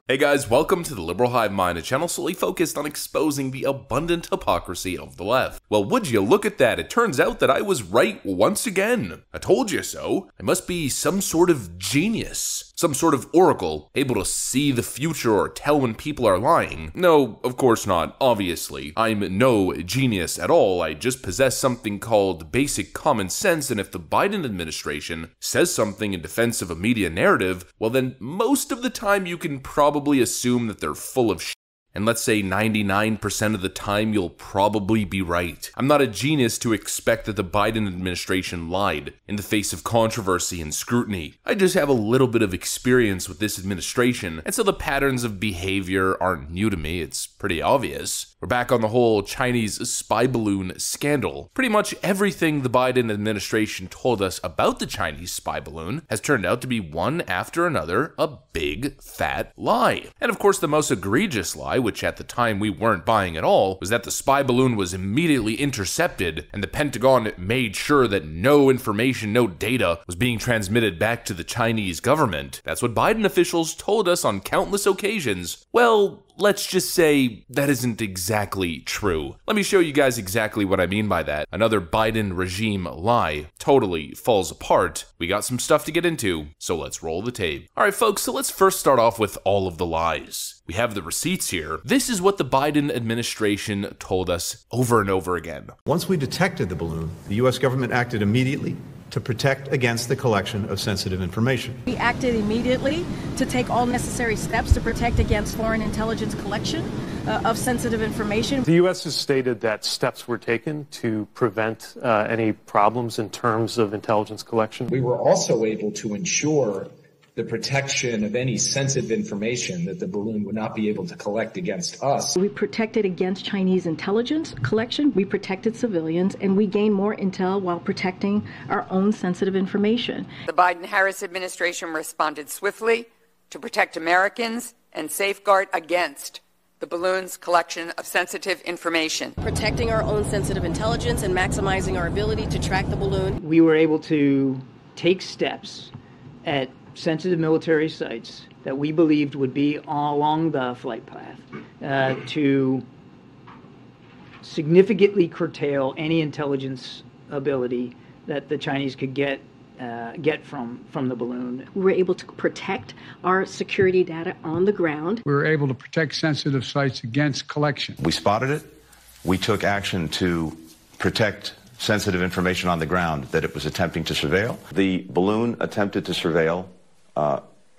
Hey guys, welcome to the Liberal Hive Mind, a channel solely focused on exposing the abundant hypocrisy of the left. Well, would you look at that, it turns out that I was right once again. I told you so. I must be some sort of genius, some sort of oracle, able to see the future or tell when people are lying. No, of course not, obviously. I'm no genius at all, I just possess something called basic common sense, and if the Biden administration says something in defense of a media narrative, well then most of the time you can probably assume that they're full of shit. And let's say 99% of the time you'll probably be right. I'm not a genius to expect that the Biden administration lied in the face of controversy and scrutiny. I just have a little bit of experience with this administration, and so the patterns of behavior aren't new to me, it's pretty obvious. We're back on the whole Chinese spy balloon scandal. Pretty much everything the Biden administration told us about the Chinese spy balloon has turned out to be one after another a big fat lie. And of course the most egregious lie, which at the time we weren't buying at all, was that the spy balloon was immediately intercepted and the Pentagon made sure that no information, no data was being transmitted back to the Chinese government. That's what Biden officials told us on countless occasions. Well, let's just say that isn't exactly true. Let me show you guys exactly what I mean by that. Another Biden regime lie totally falls apart. We got some stuff to get into, so let's roll the tape. Alright folks, so let's first start off with all of the lies. We have the receipts here. This is what the Biden administration told us over and over again. Once we detected the balloon, the U.S. government acted immediately to protect against the collection of sensitive information. We acted immediately to take all necessary steps to protect against foreign intelligence collection of sensitive information. The U.S. has stated that steps were taken to prevent any problems in terms of intelligence collection. We were also able to ensure the protection of any sensitive information that the balloon would not be able to collect against us. We protected against Chinese intelligence collection, we protected civilians, and we gained more intel while protecting our own sensitive information. The Biden-Harris administration responded swiftly to protect Americans and safeguard against the balloon's collection of sensitive information. Protecting our own sensitive intelligence and maximizing our ability to track the balloon. We were able to take steps at sensitive military sites that we believed would be along the flight path to significantly curtail any intelligence ability that the Chinese could get from the balloon. We were able to protect our security data on the ground. We were able to protect sensitive sites against collection. We spotted it. We took action to protect sensitive information on the ground that it was attempting to surveil. The balloon attempted to surveil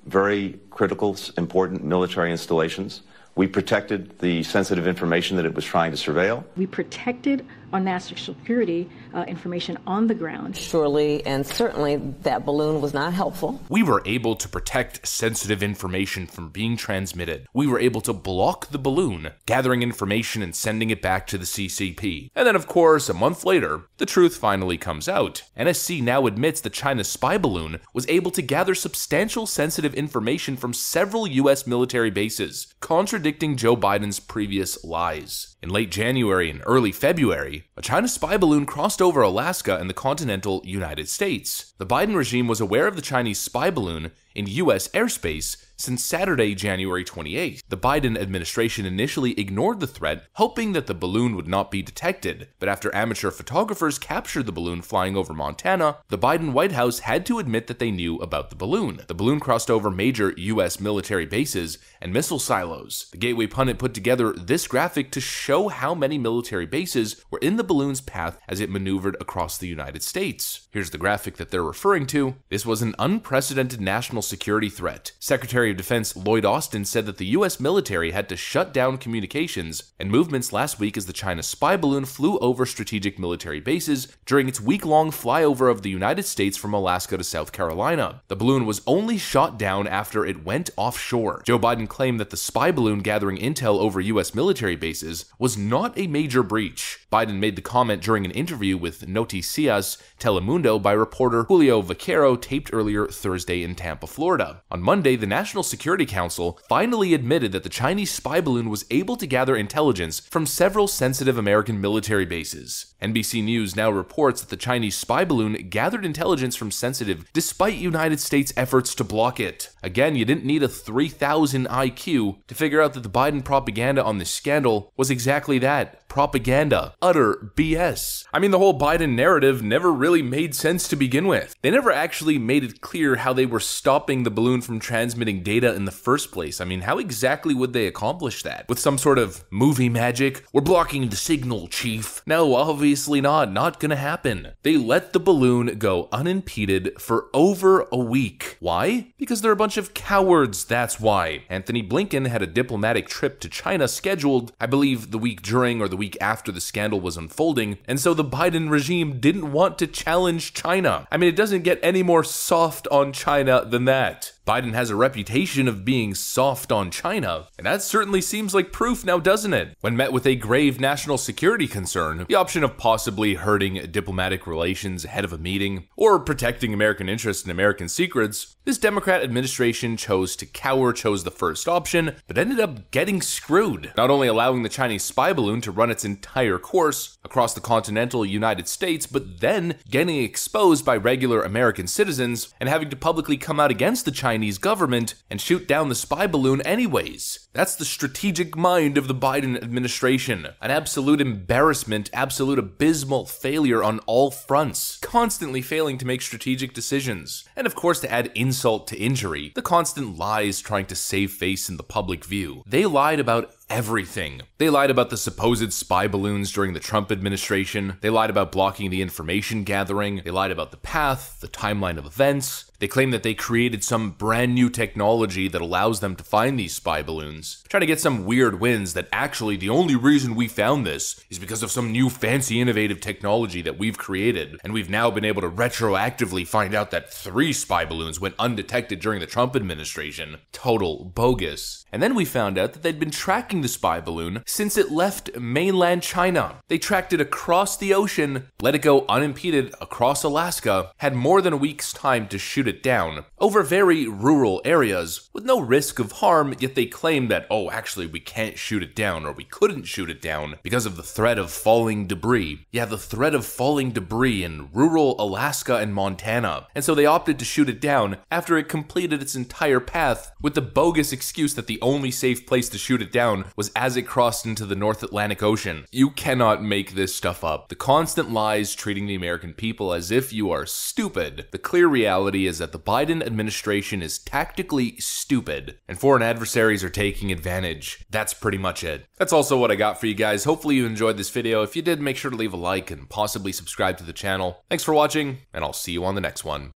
very critical, important military installations. We protected the sensitive information that it was trying to surveil. We protected our national security information on the ground. Surely and certainly that balloon was not helpful. We were able to protect sensitive information from being transmitted. We were able to block the balloon, gathering information and sending it back to the CCP. And then of course, a month later, the truth finally comes out. NSC now admits the China spy balloon was able to gather substantial sensitive information from several US military bases, contradicting Joe Biden's previous lies. In late January and early February, a China spy balloon crossed over Alaska and the continental United States. The Biden regime was aware of the Chinese spy balloon in US airspace since Saturday, January 28th. The Biden administration initially ignored the threat, hoping that the balloon would not be detected, but after amateur photographers captured the balloon flying over Montana, the Biden White House had to admit that they knew about the balloon. The balloon crossed over major US military bases and missile silos. The Gateway pundit put together this graphic to show how many military bases were in the balloon's path as it maneuvered across the United States. Here's the graphic that they're referring to. This was an unprecedented national security threat. Secretary of Defense Lloyd Austin said that the US military had to shut down communications and movements last week as the China spy balloon flew over strategic military bases during its week-long flyover of the United States from Alaska to South Carolina. The balloon was only shot down after it went offshore. Joe Biden claimed that the spy balloon gathering intel over US military bases was not a major breach. Biden made the comment during an interview with Noticias Telemundo by reporter Julio Vaquero taped earlier Thursday in Tampa, Florida. On Monday, the National Security Council finally admitted that the Chinese spy balloon was able to gather intelligence from several sensitive American military bases. NBC News now reports that the Chinese spy balloon gathered intelligence from sensitive despite United States efforts to block it. Again, you didn't need a 3,000 IQ to figure out that the Biden propaganda on this scandal was exactly that. Propaganda. Utter BS. I mean, the whole Biden narrative never really made sense to begin with. They never actually made it clear how they were stopping the balloon from transmitting data in the first place. I mean, how exactly would they accomplish that? With some sort of movie magic? We're blocking the signal, chief. No, obviously not. Not gonna happen. They let the balloon go unimpeded for over a week. Why? Because they're a bunch of cowards, that's why. Anthony Blinken had a diplomatic trip to China scheduled, I believe, the week during or the week after the scandal was unfolding, and so the Biden regime didn't want to challenge China. I mean, it doesn't get any more soft on China than that. Biden has a reputation of being soft on China, and that certainly seems like proof now, doesn't it? When met with a grave national security concern, the option of possibly hurting diplomatic relations ahead of a meeting, or protecting American interests and American secrets, this Democrat administration chose the first option, but ended up getting screwed. Not only allowing the Chinese spy balloon to run its entire course across the continental United States, but then getting exposed by regular American citizens and having to publicly come out against the Chinese government and shoot down the spy balloon anyways. That's the strategic mind of the Biden administration. An absolute embarrassment, absolute abysmal failure on all fronts. Constantly failing to make strategic decisions. And of course, to add insult to injury, the constant lies trying to save face in the public view. They lied about everything. They lied about the supposed spy balloons during the Trump administration. They lied about blocking the information gathering. They lied about the path, the timeline of events. They claim that they created some brand new technology that allows them to find these spy balloons, trying to get some weird wins that actually the only reason we found this is because of some new fancy innovative technology that we've created, and we've now been able to retroactively find out that 3 spy balloons went undetected during the Trump administration. Total bogus. And then we found out that they'd been tracking the spy balloon since it left mainland China. They tracked it across the ocean, let it go unimpeded across Alaska, had more than a week's time to shoot it down over very rural areas with no risk of harm, yet they claim that, oh, actually we can't shoot it down, or we couldn't shoot it down because of the threat of falling debris. Yeah, the threat of falling debris in rural Alaska and Montana. And so they opted to shoot it down after it completed its entire path with the bogus excuse that the only safe place to shoot it down was as it crossed into the North Atlantic Ocean. You cannot make this stuff up. The constant lies treating the American people as if you are stupid. The clear reality is that the Biden administration is tactically stupid, and foreign adversaries are taking advantage. That's pretty much it. That's also what I got for you guys. Hopefully you enjoyed this video. If you did, make sure to leave a like and possibly subscribe to the channel. Thanks for watching, and I'll see you on the next one.